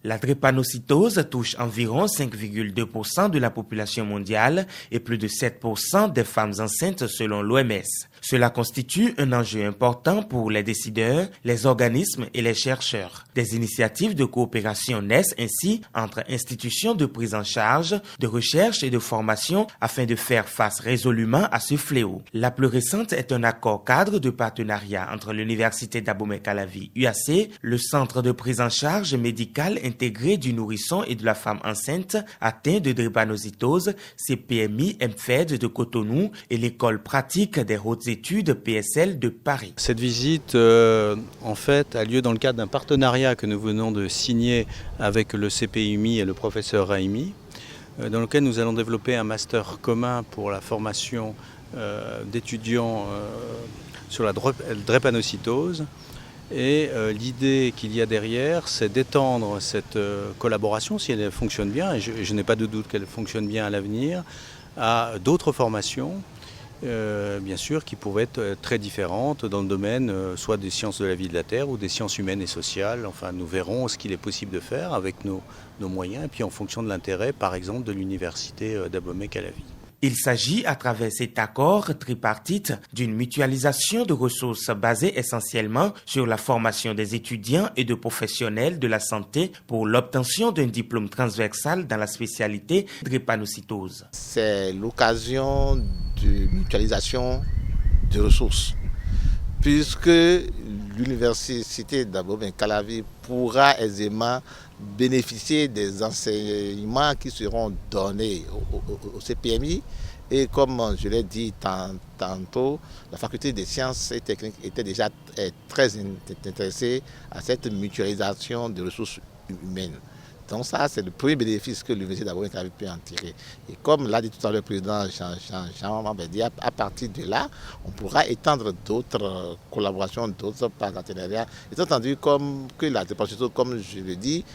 La drépanocytose touche environ 5,2% de la population mondiale et plus de 7% des femmes enceintes selon l'OMS. Cela constitue un enjeu important pour les décideurs, les organismes et les chercheurs. Des initiatives de coopération naissent ainsi entre institutions de prise en charge, de recherche et de formation afin de faire face résolument à ce fléau. La plus récente est un accord cadre de partenariat entre l'Université d'Abomey-Calavi, UAC, le Centre de prise en charge médicale intégré du nourrisson et de la femme enceinte atteinte de drépanocytose, CPMI-MFED de Cotonou et l'École pratique des hautes études PSL de Paris. Cette visite, en fait, a lieu dans le cadre d'un partenariat que nous venons de signer avec le CPMI et le professeur Raimi, dans lequel nous allons développer un master commun pour la formation d'étudiants sur la drépanocytose. Et l'idée qu'il y a derrière, c'est d'étendre cette collaboration, si elle fonctionne bien, et je n'ai pas de doute qu'elle fonctionne bien à l'avenir, à d'autres formations, bien sûr, qui pourraient être très différentes dans le domaine soit des sciences de la vie de la Terre ou des sciences humaines et sociales. Enfin, nous verrons ce qu'il est possible de faire avec nos moyens, et puis en fonction de l'intérêt, par exemple, de l'Université d'Abomey-Calavi. Il s'agit, à travers cet accord tripartite, d'une mutualisation de ressources basée essentiellement sur la formation des étudiants et de professionnels de la santé pour l'obtention d'un diplôme transversal dans la spécialité drépanocytose. C'est l'occasion de mutualisation de ressources, puisque l'Université d'Abomey-Calavi pourra aisément bénéficier des enseignements qui seront donnés au CPMI. Et comme je l'ai dit tantôt, la faculté des sciences et techniques était déjà très intéressée à cette mutualisation de ressources humaines. Donc ça, c'est le premier bénéfice que l'Université d'Abomey-Calavi peut en tirer. Et comme l'a dit tout à l'heure le président Jean Mambédi, à partir de là, on pourra étendre d'autres collaborations, d'autres partenariats. Et entendu comme que la drépanocytose, comme je le dis,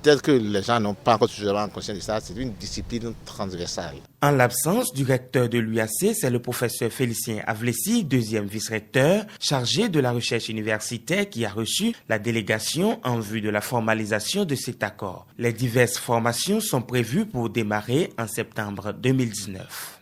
peut-être que les gens n'ont pas encore suffisamment conscience de ça, c'est une discipline transversale. En l'absence du recteur de l'UAC, c'est le professeur Félicien Avlessi, deuxième vice-recteur, chargé de la recherche universitaire, qui a reçu la délégation en vue de la formalisation de cet accord. Les diverses formations sont prévues pour démarrer en septembre 2019.